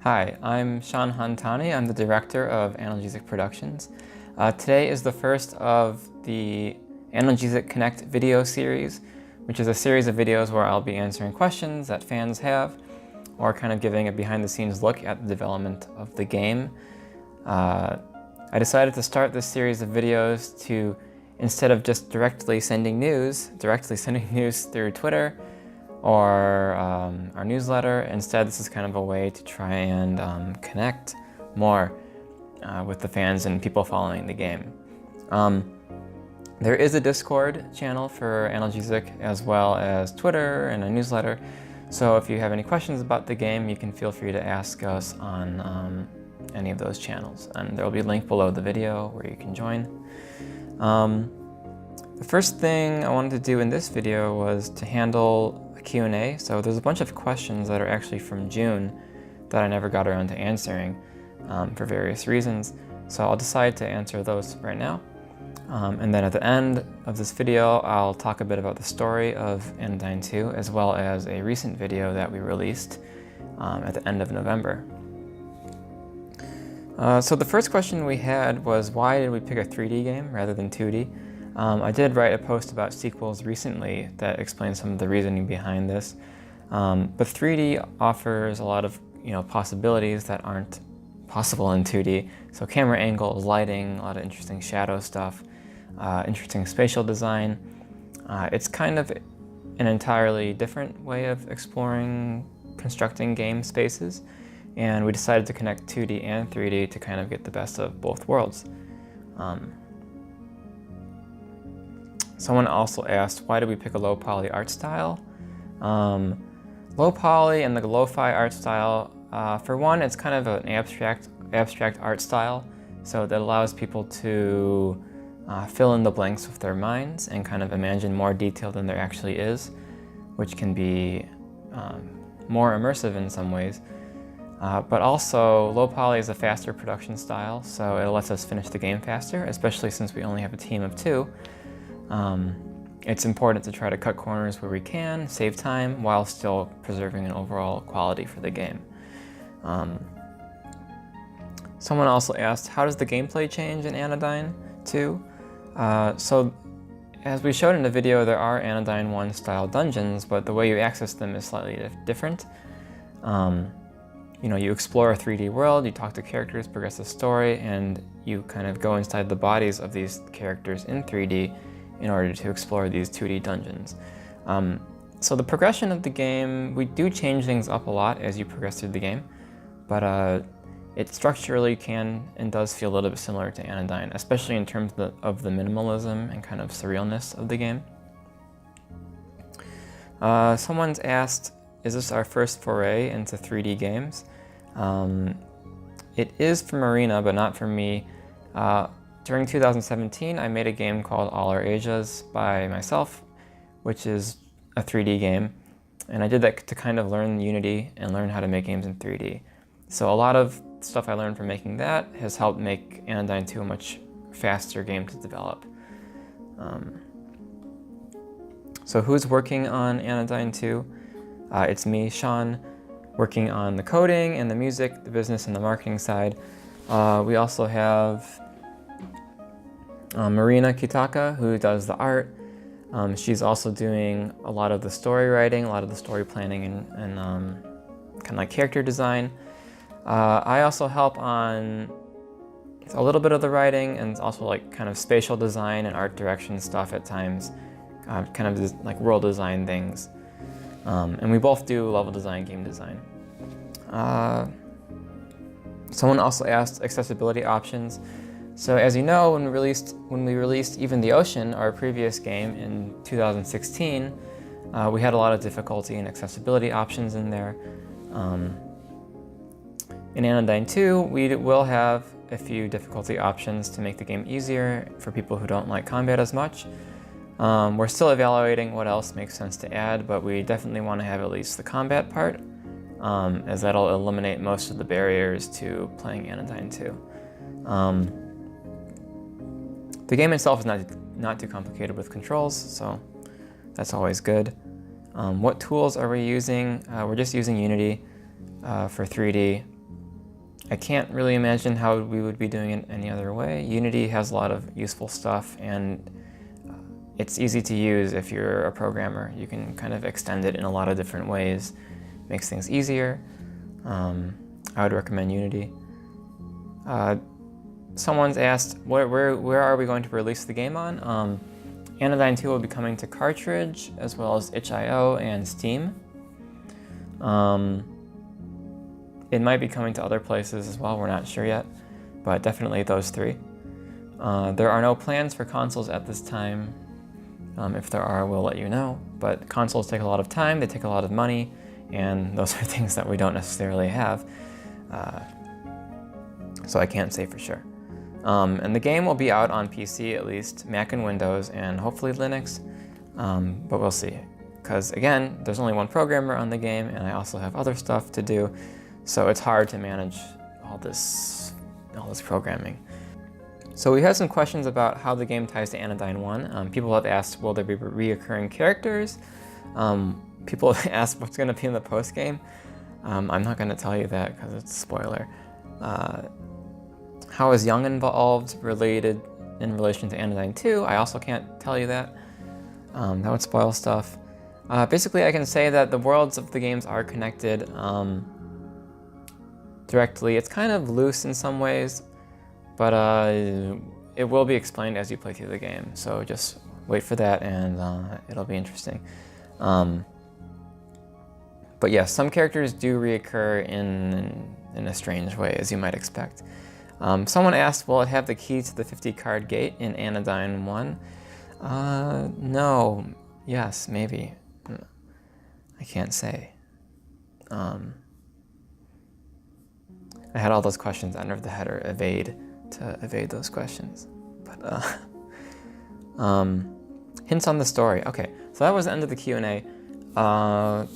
Hi, I'm Sean Han Tani. I'm the director of Analgesic Productions. Today is the first of the Analgesic Connect video series, which is a series of videos where I'll be answering questions that fans have, or kind of giving a behind-the-scenes look at the development of the game. I decided to start this series of videos to, instead of just directly sending news through Twitter or our newsletter. Instead, this is kind of a way to try and connect more with the fans and people following the game. There is a Discord channel for Analgesic, as well as Twitter and a newsletter. So if you have any questions about the game, you can feel free to ask us on any of those channels. And there will be a link below the video where you can join. The first thing I wanted to do in this video was to handle a Q&A. So there's a bunch of questions that are actually from June that I never got around to answering for various reasons. So I'll decide to answer those right now. And then at the end of this video, I'll talk a bit about the story of Anodyne 2, as well as a recent video that we released at the end of November. So the first question we had was, why did we pick a 3D game rather than 2D? I did write a post about sequels recently that explains some of the reasoning behind this. But 3D offers a lot of possibilities that aren't possible in 2D. So camera angles, lighting, a lot of interesting shadow stuff, interesting spatial design. It's kind of an entirely different way of exploring constructing game spaces. And we decided to connect 2D and 3D to kind of get the best of both worlds. Someone also asked, why did we pick a low poly art style? Low poly and the lo-fi art style, for one, it's kind of an abstract art style, so that allows people to fill in the blanks with their minds and kind of imagine more detail than there actually is, which can be more immersive in some ways. But also, low poly is a faster production style, so it lets us finish the game faster, especially since we only have a team of 2. It's important to try to cut corners where we can, save time, while still preserving an overall quality for the game. Someone also asked, how does the gameplay change in Anodyne 2? So, as we showed in the video, there are Anodyne 1 style dungeons, but the way you access them is slightly different. You explore a 3D world, you talk to characters, progress the story, and you kind of go inside the bodies of these characters in 3D in order to explore these 2D dungeons. So the progression of the game, we do change things up a lot as you progress through the game, but it structurally can and does feel a little bit similar to Anodyne, especially in terms of the minimalism and kind of surrealness of the game. Someone's asked, is this our first foray into 3D games? It is for Marina, but not for me. During 2017, I made a game called All Our Asias by myself, which is a 3D game. And I did that to kind of learn Unity and learn how to make games in 3D. So a lot of stuff I learned from making that has helped make Anodyne 2 a much faster game to develop. So who's working on Anodyne 2? It's me, Sean, working on the coding and the music, the business and the marketing side. We also have Marina Kitaka, who does the art. She's also doing a lot of the story writing, a lot of the story planning, and kind of like character design. I also help on a little bit of the writing and also like kind of spatial design and art direction stuff at times, kind of like world design things. And we both do level design, game design. Someone also asked accessibility options. So as you know, when we released Even the Ocean, our previous game in 2016, we had a lot of difficulty in accessibility options in there. In Anodyne 2, we will have a few difficulty options to make the game easier for people who don't like combat as much. We're still evaluating what else makes sense to add, but we definitely want to have at least the combat part, as that'll eliminate most of the barriers to playing Anodyne 2. The game itself is not too complicated with controls, so that's always good. What tools are we using? We're just using Unity for 3D. I can't really imagine how we would be doing it any other way. Unity has a lot of useful stuff, and it's easy to use if you're a programmer. You can kind of extend it in a lot of different ways. Makes things easier. I would recommend Unity. Someone's asked, where are we going to release the game on? Anodyne 2 will be coming to cartridge, as well as itch.io and Steam. It might be coming to other places as well, we're not sure yet, but definitely those three. There are no plans for consoles at this time. If there are, we'll let you know, but consoles take a lot of time, they take a lot of money, and those are things that we don't necessarily have. So I can't say for sure. And the game will be out on PC at least, Mac and Windows, and hopefully Linux, but we'll see. Because again, there's only one programmer on the game, and I also have other stuff to do, so it's hard to manage all this programming. So we have some questions about how the game ties to Anodyne 1. People have asked, will there be reoccurring characters? People have asked what's going to be in the post-game. I'm not going to tell you that because it's a spoiler. How is Young involved in relation to Anodyne 2? I also can't tell you that. That would spoil stuff. Basically, I can say that the worlds of the games are connected directly. It's kind of loose in some ways, but it will be explained as you play through the game. So just wait for that, and it'll be interesting. But yes, some characters do reoccur in a strange way, as you might expect. Someone asked, will it have the key to the 50-card gate in Anodyne 1? No. Yes, maybe. I can't say. I had all those questions under the header evade to evade those questions. But hints on the story. Okay, so that was the end of the Q&A. I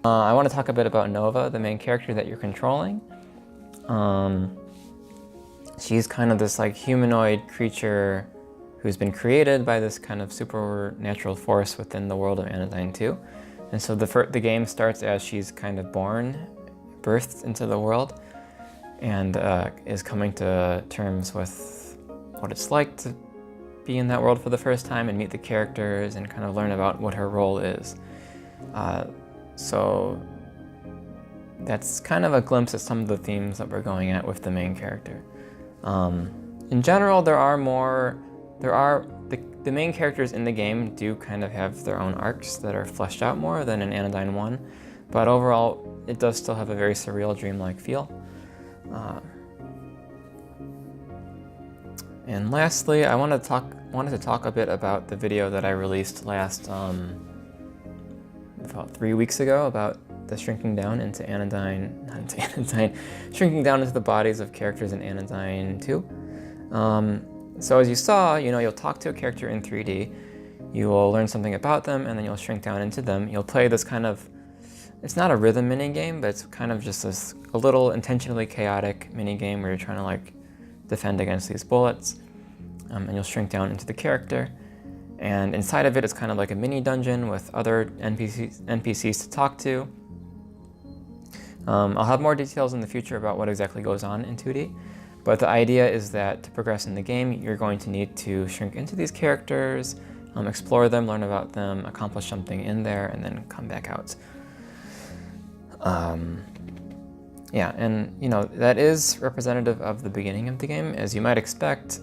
want to talk a bit about Nova, the main character that you're controlling. She's kind of this like humanoid creature who's been created by this kind of supernatural force within the world of Anodyne 2. And so the game starts as she's kind of birthed into the world, and is coming to terms with what it's like to be in that world for the first time and meet the characters and kind of learn about what her role is. So that's kind of a glimpse at some of the themes that we're going at with the main character. In general, the main characters in the game do kind of have their own arcs that are fleshed out more than in Anodyne 1, but overall it does still have a very surreal, dreamlike feel. And lastly, I wanted to talk a bit about the video that I released last about 3 weeks ago about the shrinking down into shrinking down into the bodies of characters in Anodyne 2. So as you saw, you'll talk to a character in 3D, you will learn something about them, and then you'll shrink down into them. You'll play this kind of, it's not a rhythm minigame, but it's kind of just a little intentionally chaotic minigame where you're trying to like defend against these bullets, and you'll shrink down into the character. And inside of it, it's kind of like a mini dungeon with other NPCs to talk to. I'll have more details in the future about what exactly goes on in 2D, but the idea is that to progress in the game, you're going to need to shrink into these characters, explore them, learn about them, accomplish something in there, and then come back out. Yeah, and that is representative of the beginning of the game. As you might expect,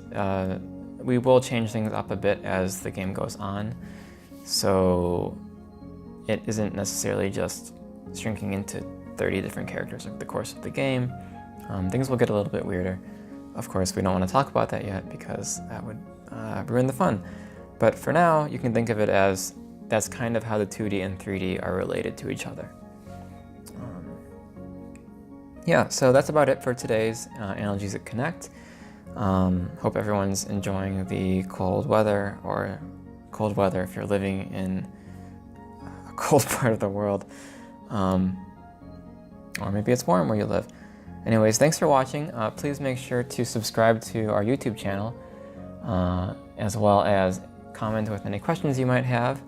we will change things up a bit as the game goes on, so it isn't necessarily just shrinking into 30 different characters over the course of the game. Things will get a little bit weirder. Of course, we don't want to talk about that yet because that would ruin the fun. But for now, you can think of it as that's kind of how the 2D and 3D are related to each other. Yeah, so that's about it for today's Analgesic Connect. Hope everyone's enjoying the cold weather, or cold weather if you're living in a cold part of the world. Or maybe it's warm where you live. Anyways, thanks for watching. Please make sure to subscribe to our YouTube channel, as well as comment with any questions you might have,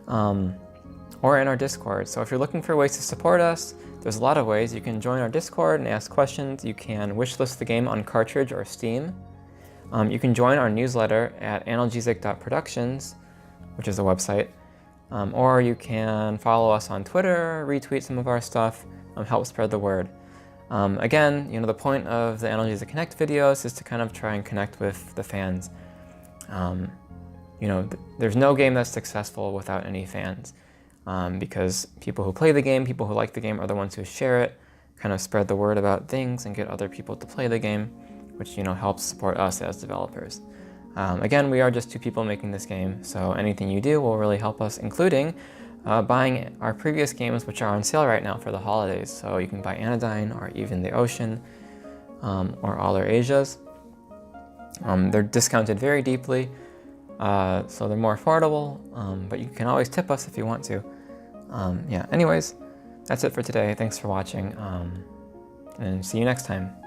or in our Discord. So if you're looking for ways to support us There's a lot of ways. You can join our Discord and ask questions. You can wishlist the game on cartridge or Steam. You can join our newsletter at analgesic.productions, which is a website. Or you can follow us on Twitter, retweet some of our stuff, help spread the word. Again, the point of the Analgesic Connect videos is to kind of try and connect with the fans. There's no game that's successful without any fans. Because people who play the game, people who like the game are the ones who share it, kind of spread the word about things and get other people to play the game, which helps support us as developers. Again, we are just two people making this game, so anything you do will really help us, including buying our previous games, which are on sale right now for the holidays. So you can buy Anodyne or even The Ocean or All Our Asias. They're discounted very deeply, so they're more affordable, but you can always tip us if you want to. Anyways, that's it for today. Thanks for watching, and see you next time.